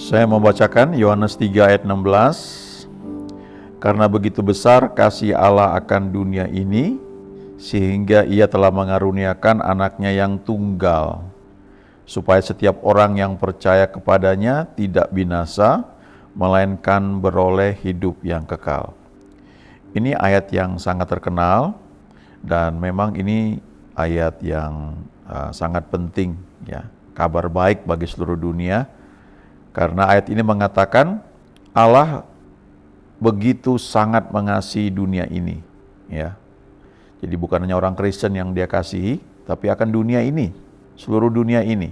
Saya membacakan Yohanes 3 ayat 16. Karena begitu besar kasih Allah akan dunia ini, sehingga Ia telah mengaruniakan anaknya yang tunggal, supaya setiap orang yang percaya kepadanya tidak binasa, melainkan beroleh hidup yang kekal. Ini ayat yang sangat terkenal, dan memang ini ayat yang sangat penting, ya, kabar baik bagi seluruh dunia. Karena ayat ini mengatakan Allah begitu sangat mengasihi dunia ini, ya. Jadi bukan hanya orang Kristen yang Dia kasihi, tapi akan dunia ini, seluruh dunia ini.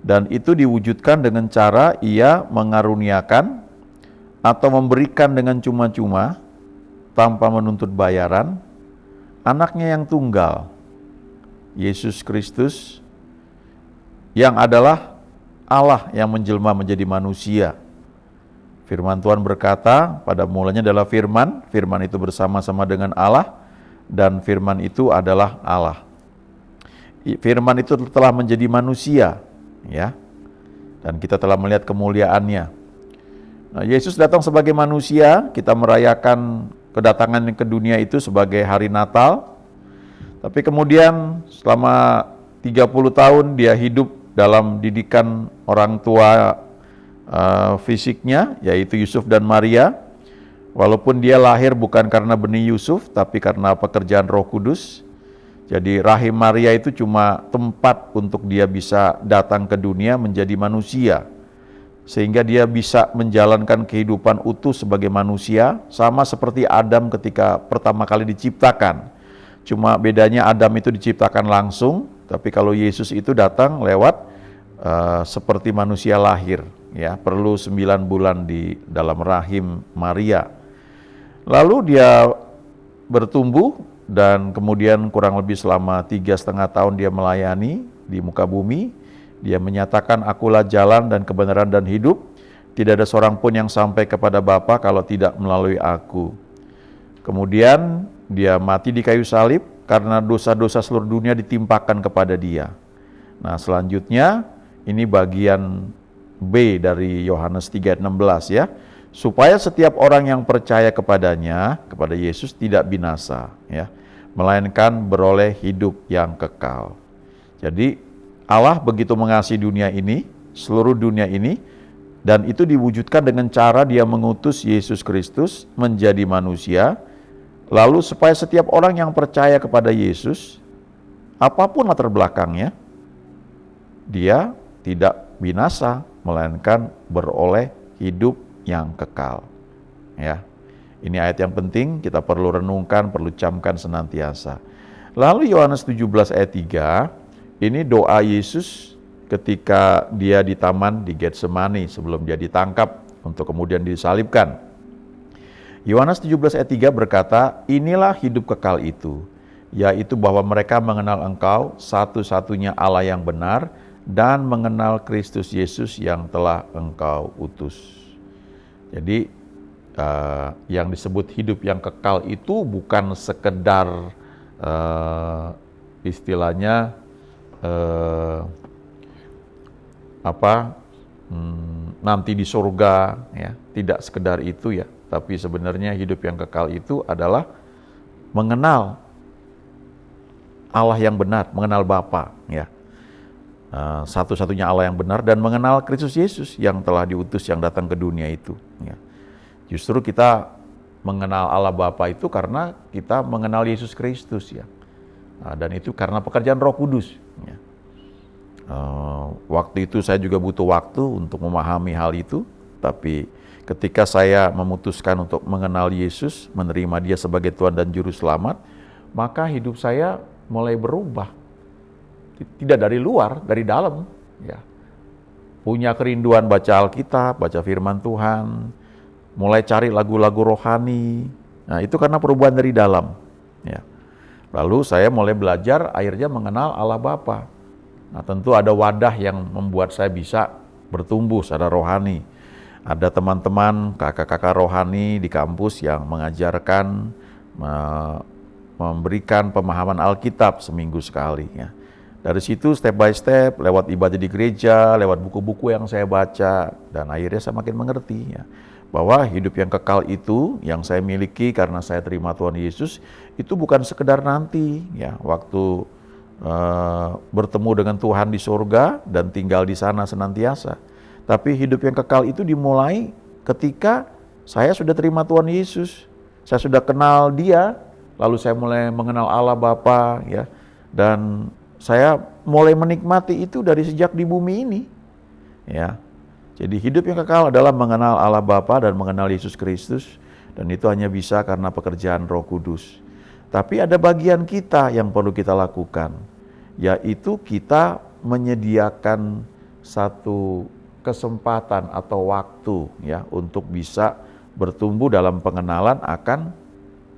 Dan itu diwujudkan dengan cara Ia mengaruniakan atau memberikan dengan cuma-cuma tanpa menuntut bayaran anaknya yang tunggal, Yesus Kristus, yang adalah Allah yang menjelma menjadi manusia. Firman Tuhan berkata, pada mulanya adalah firman, firman itu bersama-sama dengan Allah, dan firman itu adalah Allah. Firman itu telah menjadi manusia, ya. Dan kita telah melihat kemuliaannya. Nah, Yesus datang sebagai manusia, kita merayakan kedatangannya ke dunia itu sebagai hari Natal. Tapi kemudian selama 30 tahun dia hidup dalam didikan orang tua fisiknya, yaitu Yusuf dan Maria. Walaupun dia lahir bukan karena benih Yusuf, tapi karena pekerjaan Roh Kudus. Jadi rahim Maria itu cuma tempat untuk dia bisa datang ke dunia menjadi manusia, sehingga dia bisa menjalankan kehidupan utuh sebagai manusia, sama seperti Adam ketika pertama kali diciptakan. Cuma bedanya Adam itu diciptakan langsung, tapi kalau Yesus itu datang lewat seperti manusia lahir, ya, perlu 9 bulan di dalam rahim Maria. Lalu dia bertumbuh dan kemudian kurang lebih selama 3,5 tahun dia melayani di muka bumi. Dia menyatakan, akulah jalan dan kebenaran dan hidup. Tidak ada seorang pun yang sampai kepada Bapa kalau tidak melalui aku. Kemudian dia mati di kayu salib karena dosa-dosa seluruh dunia ditimpakan kepada dia. Nah, selanjutnya ini bagian B dari Yohanes 3 ayat 16, ya. Supaya setiap orang yang percaya kepadanya, kepada Yesus, tidak binasa, ya, melainkan beroleh hidup yang kekal. Jadi Allah begitu mengasihi dunia ini, seluruh dunia ini, dan itu diwujudkan dengan cara Dia mengutus Yesus Kristus menjadi manusia, lalu supaya setiap orang yang percaya kepada Yesus, apapun latar belakangnya, dia tidak binasa, melainkan beroleh hidup yang kekal. Ya, ini ayat yang penting, kita perlu renungkan, perlu camkan senantiasa. Lalu Yohanes 17 ayat 3, ini doa Yesus ketika dia di taman di Getsemani sebelum dia ditangkap untuk kemudian disalibkan. Yohanes 17 ayat 3 berkata, inilah hidup kekal itu, yaitu bahwa mereka mengenal Engkau satu-satunya Allah yang benar, dan mengenal Kristus Yesus yang telah Engkau utus. Jadi yang disebut hidup yang kekal itu bukan sekedar istilahnya nanti di surga, ya, tidak sekedar itu, ya. Tapi sebenarnya hidup yang kekal itu adalah mengenal Allah yang benar, mengenal Bapa, ya. Satu-satunya Allah yang benar, dan mengenal Kristus Yesus yang telah diutus, yang datang ke dunia itu, ya. Justru kita mengenal Allah Bapa itu karena kita mengenal Yesus Kristus, ya. Dan itu karena pekerjaan Roh Kudus, ya. Waktu itu saya juga butuh waktu untuk memahami hal itu, tapi ketika saya memutuskan untuk mengenal Yesus, menerima Dia sebagai Tuhan dan Juru Selamat, maka hidup saya mulai berubah. Tidak dari luar, dari dalam, ya. Punya kerinduan baca Alkitab, baca firman Tuhan, mulai cari lagu-lagu rohani. Nah, itu karena perubahan dari dalam, ya. Lalu saya mulai belajar akhirnya mengenal Allah Bapa. Nah, tentu ada wadah yang membuat saya bisa bertumbuh secara rohani. Ada teman-teman, kakak-kakak rohani di kampus yang mengajarkan, memberikan pemahaman Alkitab seminggu sekali, ya. Dari situ step by step, lewat ibadah di gereja, lewat buku-buku yang saya baca, dan akhirnya saya makin mengerti ya, bahwa hidup yang kekal itu yang saya miliki karena saya terima Tuhan Yesus, itu bukan sekedar nanti ya, waktu bertemu dengan Tuhan di surga dan tinggal di sana senantiasa. Tapi hidup yang kekal itu dimulai ketika saya sudah terima Tuhan Yesus, saya sudah kenal Dia, lalu saya mulai mengenal Allah Bapa ya, dan saya mulai menikmati itu dari sejak di bumi ini ya. Jadi hidup yang kekal adalah mengenal Allah Bapa dan mengenal Yesus Kristus, dan itu hanya bisa karena pekerjaan Roh Kudus. Tapi ada bagian kita yang perlu kita lakukan, yaitu kita menyediakan satu kesempatan atau waktu ya untuk bisa bertumbuh dalam pengenalan akan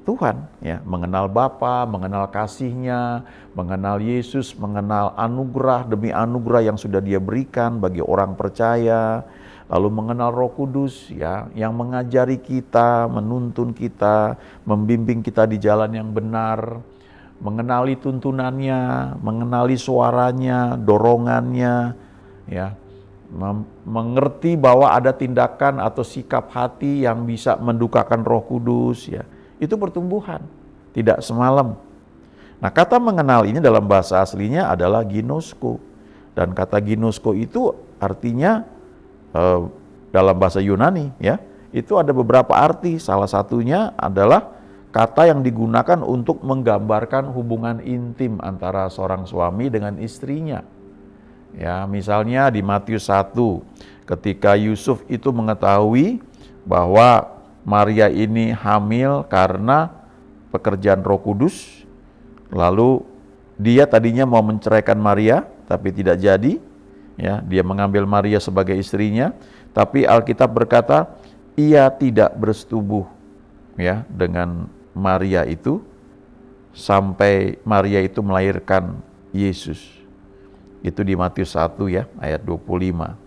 Tuhan ya, mengenal Bapa, mengenal kasih-Nya, mengenal Yesus, mengenal anugerah demi anugerah yang sudah Dia berikan bagi orang percaya, lalu mengenal Roh Kudus ya, yang mengajari kita, menuntun kita, membimbing kita di jalan yang benar, mengenali tuntunannya, mengenali suaranya, dorongannya ya, mengerti bahwa ada tindakan atau sikap hati yang bisa mendukakan Roh Kudus ya. Itu pertumbuhan, tidak semalam. Nah, kata mengenal ini dalam bahasa aslinya adalah ginosko. Dan kata ginosko itu artinya dalam bahasa Yunani ya, itu ada beberapa arti. Salah satunya adalah kata yang digunakan untuk menggambarkan hubungan intim antara seorang suami dengan istrinya. Ya, misalnya di Matius 1, ketika Yusuf itu mengetahui bahwa Maria ini hamil karena pekerjaan Roh Kudus, lalu dia tadinya mau menceraikan Maria, tapi tidak jadi. Ya, dia mengambil Maria sebagai istrinya, tapi Alkitab berkata ia tidak bersetubuh ya dengan Maria itu sampai Maria itu melahirkan Yesus. Itu di Matius 1 ya, ayat 25.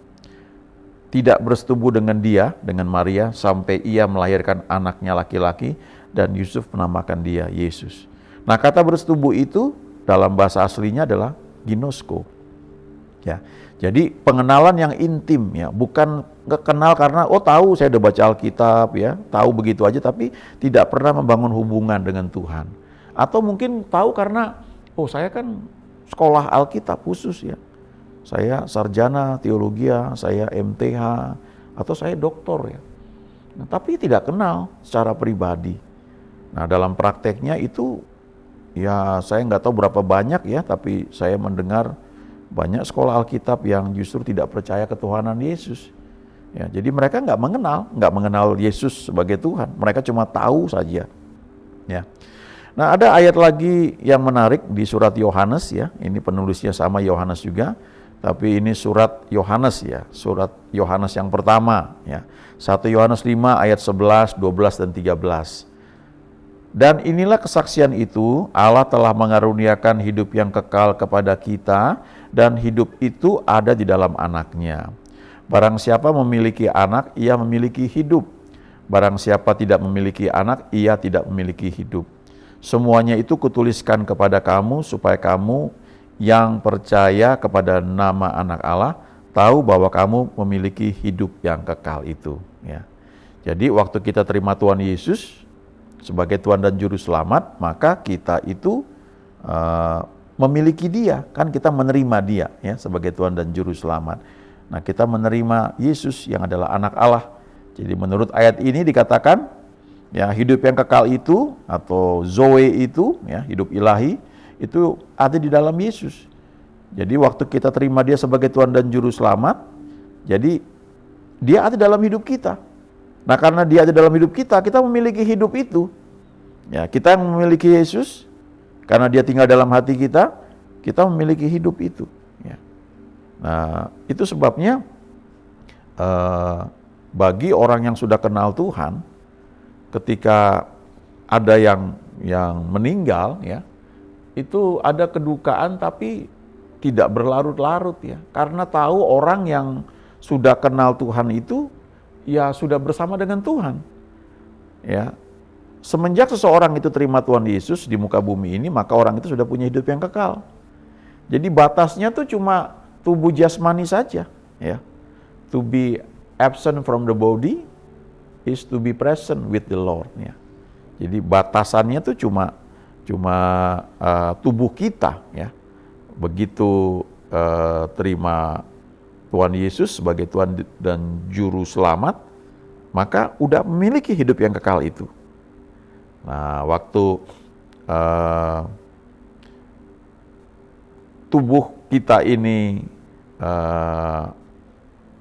Tidak bersetubuh dengan dia, dengan Maria, sampai ia melahirkan anaknya laki-laki, dan Yusuf menamakan dia Yesus. Nah, kata bersetubuh itu dalam bahasa aslinya adalah ginosko. Ya, jadi pengenalan yang intim ya, bukan kenal karena tahu saya udah baca Alkitab ya, tahu begitu aja, tapi tidak pernah membangun hubungan dengan Tuhan. Atau mungkin tahu karena saya kan sekolah Alkitab khusus ya. Saya sarjana teologi, saya MTH, atau saya doktor ya. Nah, tapi tidak kenal secara pribadi. Nah, dalam prakteknya itu ya saya nggak tahu berapa banyak ya, tapi saya mendengar banyak sekolah Alkitab yang justru tidak percaya ketuhanan Yesus. Ya, jadi mereka nggak mengenal Yesus sebagai Tuhan. Mereka cuma tahu saja. Ya. Nah, ada ayat lagi yang menarik di surat Yohanes ya. Ini penulisnya sama Yohanes juga. Tapi ini surat Yohanes ya, surat Yohanes yang pertama ya. 1 Yohanes 5 ayat 11, 12 dan 13. Dan inilah kesaksian itu, Allah telah mengaruniakan hidup yang kekal kepada kita, dan hidup itu ada di dalam Anaknya. Barang siapa memiliki anak, ia memiliki hidup. Barang siapa tidak memiliki anak, ia tidak memiliki hidup. Semuanya itu kutuliskan kepada kamu supaya kamu yang percaya kepada nama Anak Allah tahu bahwa kamu memiliki hidup yang kekal itu ya. Jadi waktu kita terima Tuhan Yesus sebagai Tuhan dan Juru Selamat, maka kita itu memiliki Dia, kan kita menerima Dia ya sebagai Tuhan dan Juru Selamat. Nah, kita menerima Yesus yang adalah Anak Allah. Jadi menurut ayat ini dikatakan ya, hidup yang kekal itu atau Zoe itu ya, hidup ilahi itu ada di dalam Yesus. Jadi waktu kita terima Dia sebagai Tuhan dan Juru Selamat, jadi Dia ada dalam hidup kita. Nah, karena Dia ada dalam hidup kita, kita memiliki hidup itu. Ya, kita yang memiliki Yesus, karena Dia tinggal dalam hati kita, kita memiliki hidup itu. Ya. Nah, itu sebabnya bagi orang yang sudah kenal Tuhan, ketika ada yang meninggal ya, itu ada kedukaan tapi tidak berlarut-larut ya, karena tahu orang yang sudah kenal Tuhan itu ya sudah bersama dengan Tuhan ya. Semenjak seseorang itu terima Tuhan Yesus di muka bumi ini, maka orang itu sudah punya hidup yang kekal. Jadi batasnya tuh cuma tubuh jasmani saja, ya. To be absent from the body is to be present with the Lord, ya. Jadi batasannya tuh cuma tubuh kita, ya. Begitu terima Tuhan Yesus sebagai Tuhan dan Juru Selamat, maka udah memiliki hidup yang kekal itu. Nah, waktu tubuh kita ini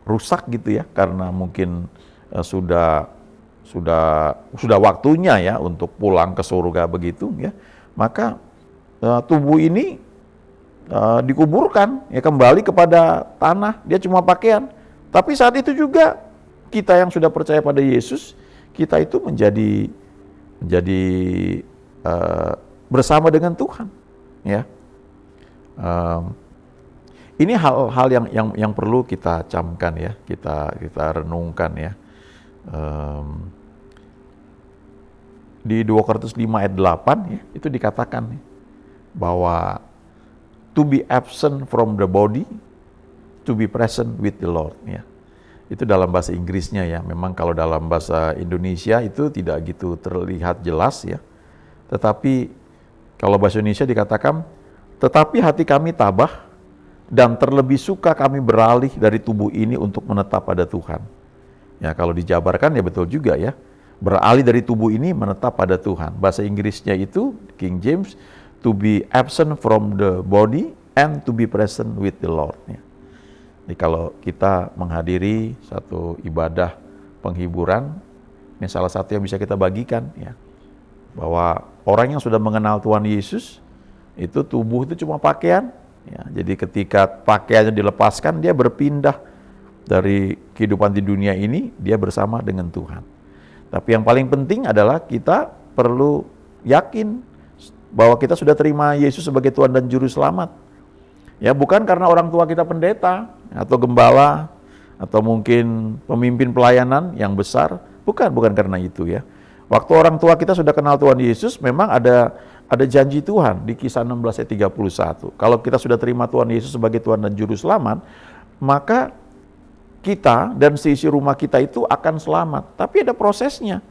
rusak gitu ya, karena mungkin sudah waktunya ya untuk pulang ke surga begitu ya, maka tubuh ini dikuburkan ya, kembali kepada tanah, dia cuma pakaian. Tapi saat itu juga kita yang sudah percaya pada Yesus, kita itu menjadi bersama dengan Tuhan, ya. Ini hal-hal yang perlu kita camkan ya, kita renungkan ya. Di 2 Korintus 5 ayat 8 ya, itu dikatakan ya, bahwa to be absent from the body, to be present with the Lord, ya. Itu dalam bahasa Inggrisnya ya. Memang kalau dalam bahasa Indonesia itu tidak gitu terlihat jelas ya. Tetapi kalau bahasa Indonesia dikatakan, tetapi hati kami tabah dan terlebih suka kami beralih dari tubuh ini untuk menetap pada Tuhan. Ya, kalau dijabarkan ya betul juga ya. Beralih dari tubuh ini menetap pada Tuhan. Bahasa Inggrisnya itu King James, to be absent from the body and to be present with the Lord. Ya. Jadi kalau kita menghadiri satu ibadah penghiburan, ini salah satu yang bisa kita bagikan ya, bahwa orang yang sudah mengenal Tuhan Yesus itu tubuh itu cuma pakaian. Ya, jadi ketika pakaiannya dilepaskan, dia berpindah dari kehidupan di dunia ini, dia bersama dengan Tuhan. Tapi yang paling penting adalah kita perlu yakin bahwa kita sudah terima Yesus sebagai Tuhan dan Juru Selamat. Ya, bukan karena orang tua kita pendeta atau gembala atau mungkin pemimpin pelayanan yang besar, bukan karena itu ya. Waktu orang tua kita sudah kenal Tuhan Yesus, memang ada janji Tuhan di Kisah 16 ayat 31. Kalau kita sudah terima Tuhan Yesus sebagai Tuhan dan Juru Selamat, maka kita dan seisi rumah kita itu akan selamat. Tapi ada prosesnya.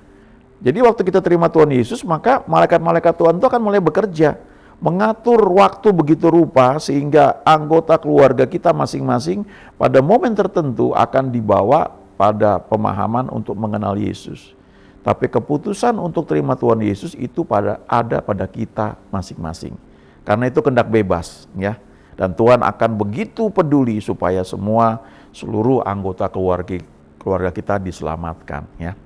Jadi waktu kita terima Tuhan Yesus, maka malaikat-malaikat Tuhan itu akan mulai bekerja, mengatur waktu begitu rupa sehingga anggota keluarga kita masing-masing pada momen tertentu akan dibawa pada pemahaman untuk mengenal Yesus. Tapi keputusan untuk terima Tuhan Yesus itu ada pada kita masing-masing. Karena itu kehendak bebas ya. Dan Tuhan akan begitu peduli supaya seluruh anggota keluarga kita diselamatkan ya.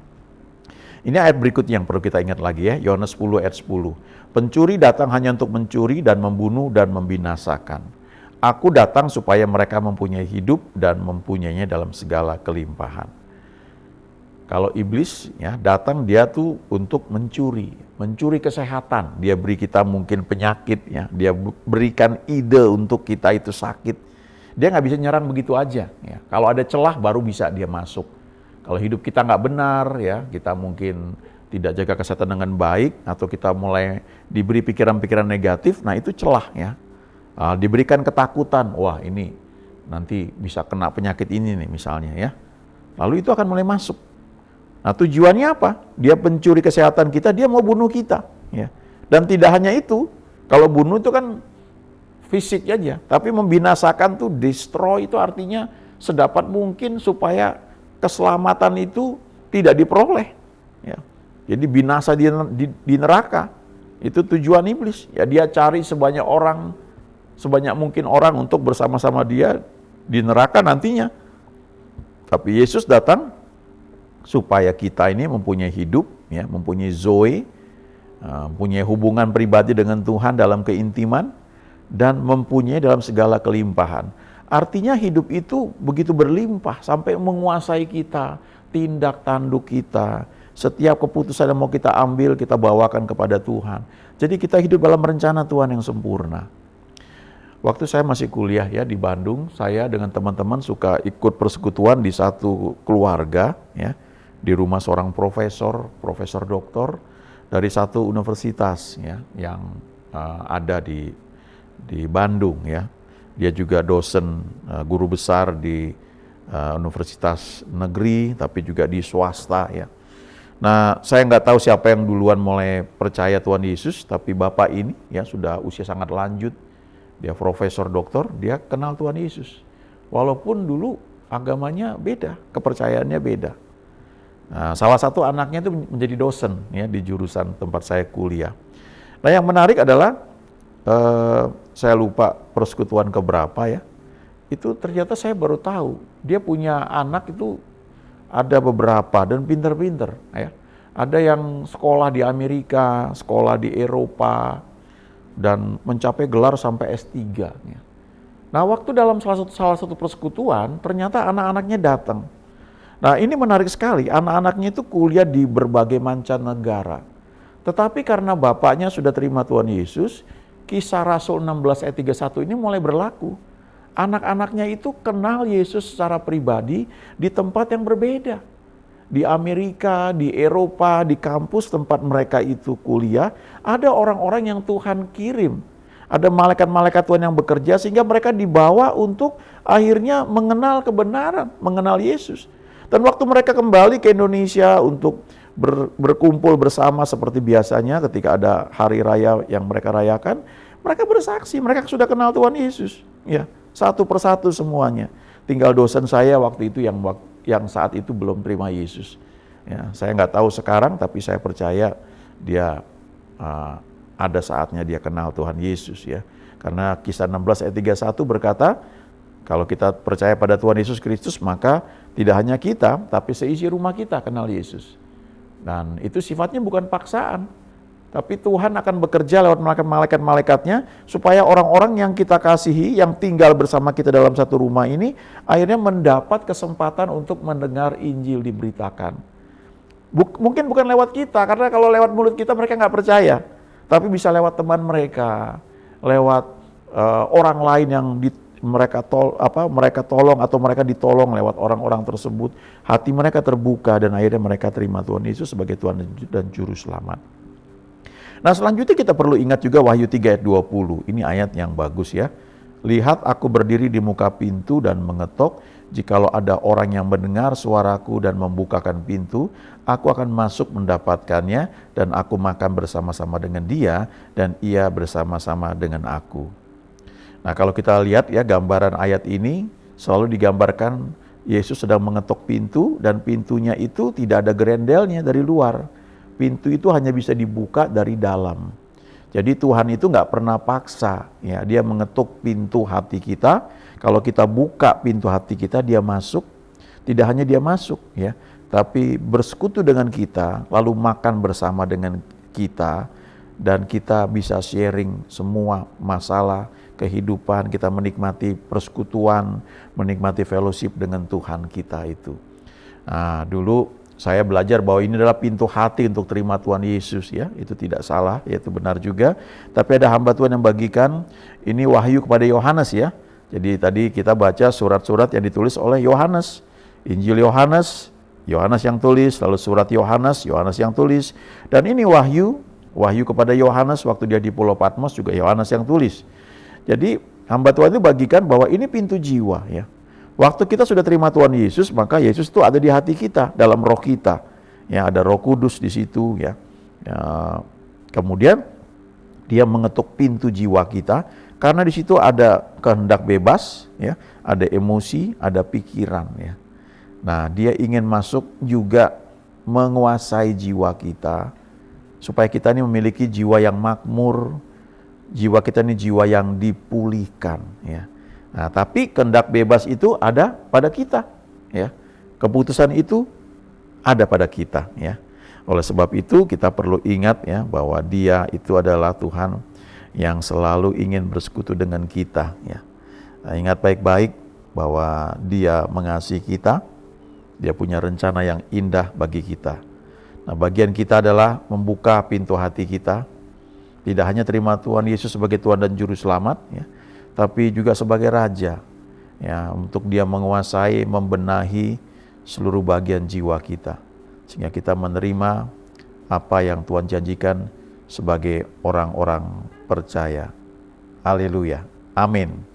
Ini ayat berikutnya yang perlu kita ingat lagi ya, Yohanes 10 ayat 10. Pencuri datang hanya untuk mencuri dan membunuh dan membinasakan. Aku datang supaya mereka mempunyai hidup dan mempunyainya dalam segala kelimpahan. Kalau iblis ya datang, dia tuh untuk mencuri kesehatan. Dia beri kita mungkin penyakit ya, dia berikan ide untuk kita itu sakit. Dia nggak bisa nyerang begitu aja ya. Kalau ada celah baru bisa dia masuk. Kalau hidup kita nggak benar ya, kita mungkin tidak jaga kesehatan dengan baik, atau kita mulai diberi pikiran-pikiran negatif, nah itu celah ya. Diberikan ketakutan, wah ini nanti bisa kena penyakit ini nih misalnya ya. Lalu itu akan mulai masuk. Nah tujuannya apa? Dia pencuri kesehatan kita, dia mau bunuh kita ya. Dan tidak hanya itu, kalau bunuh itu kan fisik aja, tapi membinasakan tuh, destroy itu artinya sedapat mungkin supaya keselamatan itu tidak diperoleh ya. Jadi binasa di neraka, itu tujuan iblis. Ya dia cari sebanyak mungkin orang untuk bersama-sama dia di neraka nantinya. Tapi Yesus datang supaya kita ini mempunyai hidup, ya, mempunyai zoe, mempunyai hubungan pribadi dengan Tuhan dalam keintiman, dan mempunyai dalam segala kelimpahan. Artinya hidup itu begitu berlimpah sampai menguasai kita, tindak tanduk kita. Setiap keputusan yang mau kita ambil, kita bawakan kepada Tuhan. Jadi kita hidup dalam rencana Tuhan yang sempurna. Waktu saya masih kuliah ya di Bandung, saya dengan teman-teman suka ikut persekutuan di satu keluarga ya, di rumah seorang profesor doktor dari satu universitas ya yang ada di Bandung ya. Dia juga dosen guru besar di universitas negeri, tapi juga di swasta ya. Nah, saya nggak tahu siapa yang duluan mulai percaya Tuhan Yesus, tapi bapak ini ya sudah usia sangat lanjut, dia profesor doktor, dia kenal Tuhan Yesus. Walaupun dulu agamanya beda, kepercayaannya beda. Nah, salah satu anaknya itu menjadi dosen ya di jurusan tempat saya kuliah. Nah, yang menarik adalah saya lupa persekutuan keberapa ya. Itu ternyata saya baru tahu dia punya anak itu ada beberapa dan pinter-pinter ya. Ada yang sekolah di Amerika, sekolah di Eropa, dan mencapai gelar sampai S3 ya. Nah, waktu dalam salah satu persekutuan, ternyata anak-anaknya datang. Nah, ini menarik sekali, anak-anaknya itu kuliah di berbagai mancanegara. Tetapi karena bapaknya sudah terima Tuhan Yesus, Kisah Rasul 16 ayat 31 ini mulai berlaku. Anak-anaknya itu kenal Yesus secara pribadi di tempat yang berbeda. Di Amerika, di Eropa, di kampus tempat mereka itu kuliah, ada orang-orang yang Tuhan kirim. Ada malaikat-malaikat Tuhan yang bekerja sehingga mereka dibawa untuk akhirnya mengenal kebenaran, mengenal Yesus. Dan waktu mereka kembali ke Indonesia untuk berkumpul bersama seperti biasanya ketika ada hari raya yang mereka rayakan, mereka bersaksi, mereka sudah kenal Tuhan Yesus. Ya, satu persatu semuanya. Tinggal dosen saya waktu itu yang saat itu belum terima Yesus. Ya, saya nggak tahu sekarang, tapi saya percaya dia ada saatnya dia kenal Tuhan Yesus ya. Karena Kisah 16 ayat 31 berkata, kalau kita percaya pada Tuhan Yesus Kristus, maka tidak hanya kita, tapi seisi rumah kita kenal Yesus. Dan itu sifatnya bukan paksaan, tapi Tuhan akan bekerja lewat malaikat-malaikatnya supaya orang-orang yang kita kasihi, yang tinggal bersama kita dalam satu rumah ini, akhirnya mendapat kesempatan untuk mendengar Injil diberitakan. Mungkin bukan lewat kita, karena kalau lewat mulut kita mereka nggak percaya, tapi bisa lewat teman mereka, lewat orang lain yang mereka tolong atau mereka ditolong lewat orang-orang tersebut, hati mereka terbuka dan akhirnya mereka terima Tuhan Yesus sebagai Tuhan dan Juru Selamat. Nah, selanjutnya kita perlu ingat juga Wahyu 3 ayat 20. Ini ayat yang bagus ya. Lihat, aku berdiri di muka pintu dan mengetok. Jikalau ada orang yang mendengar suaraku dan membukakan pintu, aku akan masuk mendapatkannya dan aku makan bersama-sama dengan dia dan ia bersama-sama dengan aku. Nah, kalau kita lihat ya gambaran ayat ini selalu digambarkan Yesus sedang mengetok pintu dan pintunya itu tidak ada grendelnya dari luar. Pintu itu hanya bisa dibuka dari dalam. Jadi Tuhan itu nggak pernah paksa, ya. Dia mengetuk pintu hati kita. Kalau kita buka pintu hati kita, dia masuk. Tidak hanya dia masuk, ya, tapi bersekutu dengan kita, lalu makan bersama dengan kita, dan kita bisa sharing semua masalah kehidupan, kita menikmati persekutuan, menikmati fellowship dengan Tuhan kita itu. Nah, dulu saya belajar bahwa ini adalah pintu hati untuk terima Tuhan Yesus ya, itu tidak salah, ya, itu benar juga. Tapi ada hamba Tuhan yang bagikan ini wahyu kepada Yohanes ya. Jadi tadi kita baca surat-surat yang ditulis oleh Yohanes, Injil Yohanes, Yohanes yang tulis, lalu surat Yohanes, Yohanes yang tulis. Dan ini wahyu kepada Yohanes waktu dia di Pulau Patmos juga Yohanes yang tulis. Jadi hamba Tuhan itu bagikan bahwa ini pintu jiwa ya. Waktu kita sudah terima Tuhan Yesus, maka Yesus itu ada di hati kita, dalam roh kita. Ya, ada Roh Kudus di situ ya. Kemudian dia mengetuk pintu jiwa kita karena di situ ada kehendak bebas ya, ada emosi, ada pikiran ya. Nah, dia ingin masuk juga menguasai jiwa kita supaya kita ini memiliki jiwa yang makmur, jiwa kita ini jiwa yang dipulihkan ya. Nah, tapi kehendak bebas itu ada pada kita ya. Keputusan itu ada pada kita ya. Oleh sebab itu kita perlu ingat ya bahwa Dia itu adalah Tuhan yang selalu ingin bersekutu dengan kita ya. Nah, ingat baik-baik bahwa Dia mengasihi kita. Dia punya rencana yang indah bagi kita. Nah, bagian kita adalah membuka pintu hati kita. Tidak hanya terima Tuhan Yesus sebagai Tuhan dan Juru Selamat ya, tapi juga sebagai Raja ya, untuk Dia menguasai, membenahi seluruh bagian jiwa kita sehingga kita menerima apa yang Tuhan janjikan sebagai orang-orang percaya. Haleluya. Amin.